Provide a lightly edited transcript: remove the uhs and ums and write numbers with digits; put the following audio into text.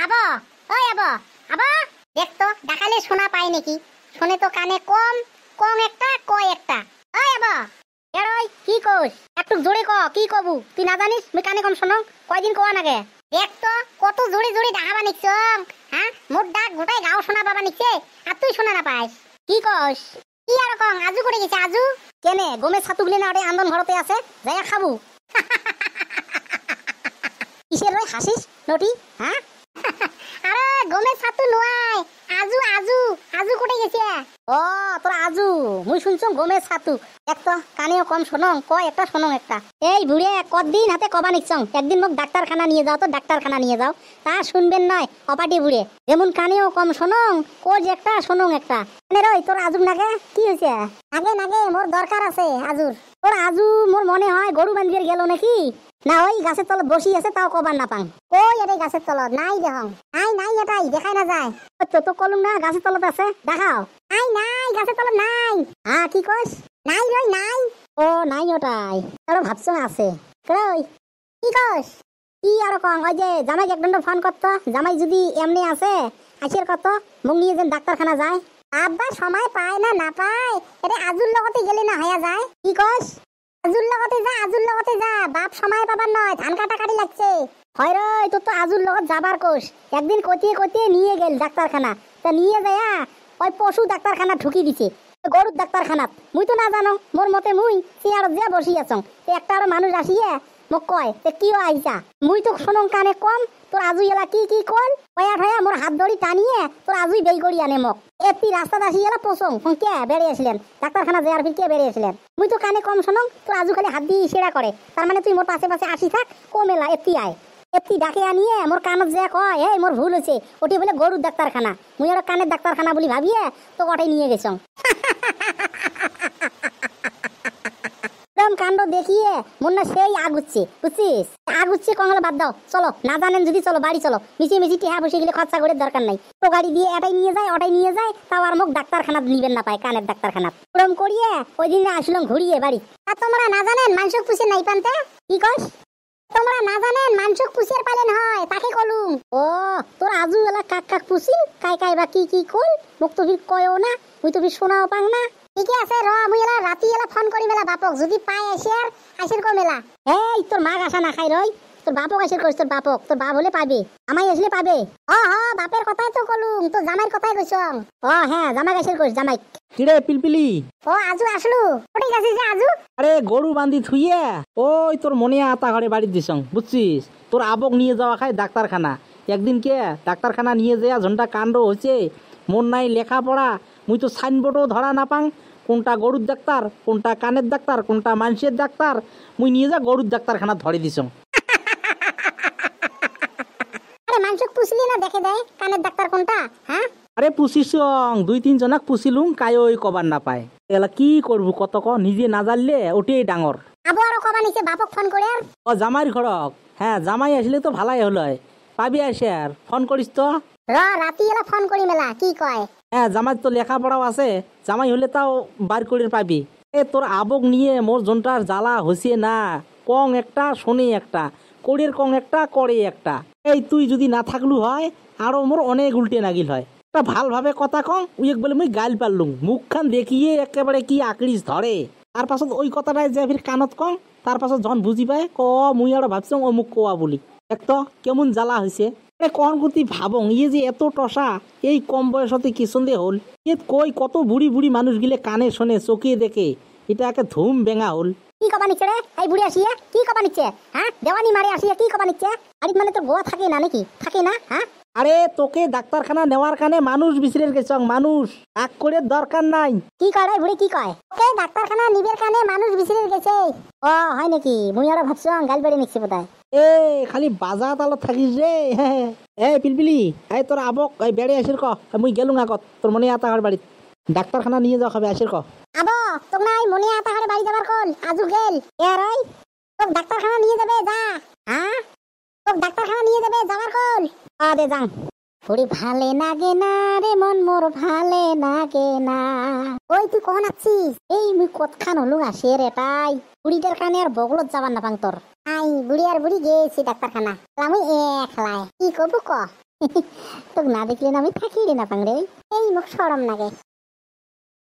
আবো ওই আবো আবো দেখতো ডাকালে শোনা পায় নাকি? শুনে তো কানে কম, কম একটা কয় একটা। ওই আবো এরই কি কইস? একটু জোরে ক, কি কবু? তুই না জানিস মুই কানে কম শুনো? কয়দিন কোয়া নাগে? দেখতো কত জোরে জোরে ডাকা বানিছ। হ্যাঁ মোর ডাক গোটাই গাও শোনা বাবা নিছে, আর তুই শোনা না পাইস? কি কইস? কি আর কং? আজু করে গেছে আজু। কেনে গমে ছাতুগুলি না আরে আন্দন ঘরতে আছে, যাইয়া খাবু। কিসের রই হাসিস নটি? হ্যাঁ আরে গমে ছাতু নয়, আজু আজু আজু কোটে গেছে। ও তোর আজু, মুই শুনছুম গমে ছাতু। একতো কানেও কম শোনং, কয় একটা শোনং একটা। এই বুড়ে কতদিন হাতে কবা নিচ্ছং, একদিন মোক ডাক্তারখানা নিয়ে যাও তো, ডাক্তারখানা নিয়ে যাও। তা শুনবেন নয় অপাটি বুড়ে, যেমন কানেও কম শোনং, কোজ একটা শোনং একটা। রই তোর আজুর নাগে কি হয়েছে? নাগে নাগে মোর দরকার আছে আজুর। তোর আজু মোর মনে হয় গরু বান্ধিয়ে গেল নাকি? না ওই গাছের তলত বসি আছে, তাও কবার না পাং। কই এটাই গাছের তলত নাই দেখং। নাই নাই এটাই দেখাই না যায়। তো কলম না গাছের তলত আছে, দেখাও। নাই নাই গাছের তলত নাই। হ্যাঁ কি কইস? নাই রই নাই। ও নাই ওটাই, আরো ভাবছ আছে। কই কি কইস? কি আর কং? ওই যে জামাই একদণ্ড ফোন করতো, জামাই যদি এমনি আছে আসির কত মুখ নিয়ে যেন ডাক্তারখানা যায়। আব্বা সময় পায় না না পায়, এটা আজুর লগতে গেলে না হয়ে যায়। কি কইস? আজুর লগতে যা, আজুর লগতে যা, বাপ সময় পাবার নয়, ধান কাটাকাটি লাগছে। হয় রে তোর তো আজুর লগত যাবার কোষ। একদিন কতিয়ে কতিয়ে নিয়ে গেল ডাক্তারখানা, তা নিয়ে যায়া ওই পশু ডাক্তারখানা ঢুকি দিছে, গরুর ডাক্তারখানাত। মুই তো না জানো, মোর মতে মুই চেয়ার যে বসি আছং, একটা আরো মানুষ আসিয়ে মোক কয় কিও আইসা। মুই তো শোনং কানে কম, তোর আজু এলা কি কি কল কয়া ঠয়া মোর হাত ধরি টানিয়ে তোর আজুই বেই করি আনে মোক। এতি রাস্তা আসি এলা পছং কে বেড়ে আসলেন ডাক্তারখানা যাওয়ার ফির কে বেড়ে আসলেন? মুই তো কানে কম শোনং, তোর আজু খালি হাত দিয়ে সেরা করে। তার মানে তুই মোর পাশে পাশে আসি থাক, কমেলা এতি আয়। এতি ডাকে আনিয়ে মোর কানত যে কয় এই মোর ভুল হয়েছে, ওটি বলে গরুর ডাক্তারখানা, মুই আর কানের ডাক্তারখানা বলি ভাবিয়ে তো ওটাই নিয়ে গেছং। কাণ্ড দেখিয়ে মন না সেই আগুচ্ছে, বুঝছিস? আগুচ্ছে কঙ্গলা বাদ দাও, চলো না জানেন যদি চলো বাড়ি চলো। মিশিয়ে মিশিয়ে টিহা বসে গেলে খরচা করে দরকার নাই। তো গাড়ি দিয়ে এটাই নিয়ে যায় ওটাই নিয়ে যায়, তাও আর মুখ ডাক্তারখানা নিবেন না পায়, কানের ডাক্তারখানা। ওরম করিয়ে ওই দিন আসলাম ঘুরিয়ে বাড়ি। আর তোমরা না জানেন মাংসক পুষে নাই পানতে? কি কস? তোমরা না জানেন মাংসক পুষের পালেন হয়, তাকে কলুম। ও তোর আজু এলা কাক কাক পুষিল, কাই কাই বা কি কি কল, মুখ তো ফির কয়ও না, মুই তো ফির শোনাও পাং না। ঠিকই আছে র, মুই এলা রাতি এলা ফোন করি মেলা বাপক, যদি পাই আসিয়ার আসির কো মেলা। এই তোর মা আশা না খাই রই, তোর বাপক আসির কইস, তোর বাপক, তোর বাপ হলে পাবে, আমাই আসলে পাবে। হ হ বাপের কথাই তো কলুম, তো জামাইর কথাই কইছং। ও হ্যাঁ জামাই আসির কইস, জামাই। কিরে পিলপিলি? ও আজু আসলু, কোটি গেছিস যে আজু? আরে গরু বান্ধি থুইয়ে ওই তোর মনে আতা ঘরে বাড়ি দিছং, বুঝছিস? তোর আবক নিয়ে যাওয়া খায় ডাক্তারখানা। একদিন কে ডাক্তারখানা নিয়ে যাওয়া ঝন্টা কাণ্ড হয়েছে, মন নাই লেখাপড়া, মুই তো সাইনবোর্ডও ধরা না পাং, কোনটা গরুর ডাক্তার, কোনটা কানের ডাক্তার, কোনটা মানুষের ডাক্তার। মুই নিয়ে যা গরুর ডাক্তারখানা ধরে দিছং। আরে মাংসক পুষলি না দেখে দেয় কানের ডাক্তার কোনটা? হ্যাঁ আরে পুষিছং, 2-3 জনাক পুষিলুম, কায়ই কবার না পায়। এলা কি করবো কত ক, নিজে না জানলে ওটাই ডাঙর। আবু আরো কবা নিছে বাপক ফোন করে আর? ও জামাইর ঘরক, হ্যাঁ জামাই আসলে তো ভালাই হলো, পাবি আসে আর ফোন করিস তো। রাতি এলা ফোন করি মেলা, কি কয়? হ্যাঁ জামাই তো লেখাপড়াও আছে, জামাই হলে তাও বার করে পাবি। এ তোর আবক নিয়ে মোর জনটার জ্বালা হইছে না, কং একটা শোনে একটা, কোড়ের কং একটা করে একটা। এই তুই যদি না থাকলু হয় আরো মোর অনেক উল্টে নাগিল হয়। তা ভালভাবে কথা কং, উইক বলে মুই গাইল পারলুম, মুখখান দেখিয়ে একেবারে কি আকড়িস ধরে। তার পাছত ওই কথাটাই যে ফির কানত কং, তার পাছত যখন বুঝি পায় ক মুই আর ভাবছং অমুক কোয়া বলি। এক তো কেমন জ্বালা হয়েছে। কখন করতে ভাবং ইয়ে যে এত টসা এই কম বয়সতে কি সন্ধে হল। এ কই কত বুড়ি বুড়ি মানুষ গিলে কানে শোনে চোখে দেখে, এটা একে ধুম বেঙা হল। কি কবা নিচ্ছে রে এই বুড়ি আসিয়া? কি কবা নিচ্ছে? হ্যাঁ দেওয়ানি মারে আসিয়া কি কবা নিচ্ছে? আরে মানে তোর গোয়া থাকে না নাকি? থাকে না? হ্যাঁ আরে তোকে ডাক্তারখানা নেওয়ার কানে মানুষ বিচরে গেছং, মানুষ আগ করে দরকার নাই। কি কয় রে বুড়ি কি কয়? ওকে ডাক্তারখানা নিবের কানে মানুষ বিচরে গেছে। ও হয় নাকি? মুই আর ভাবছং গাল বেড়ে নিচ্ছে বোধহয়। এ খালি বাজা তালত থাকিস রে। এই পিলপিলি, এই তোর আবক এই বেড়ে আসির ক, মুই গেলুম আগত, তোর মনে আতা ঘর বাড়িত ডাক্তারখানা নিয়ে যাওয়া খাবে আসির ক। আবো তোক না মনে আতা ঘরে বাড়ি যাবার কোন আজু গেল এ রাই, তোক ডাক্তারখানা নিয়ে যাবে যা। হ্যাঁ তোক ডাক্তারখানা নিয়ে যাবে যাবার কোন? দে যাং। ওরে ভালে নাগে না রে মন মোর ভালে নাগে না। ওই তুই কখন আছিস? এই মুই কতখান হলু আসে রে তাই, বুড়িটার কানে আর বগলত যাবার না পাং তোর। আই বুড়ি আর বুড়ি গেছি ডাক্তারখানা, আমি একলাই কি করবো ক? তোক না দেখলে না আমি থাকি রে না পাংরে, এই মোক সরম লাগে।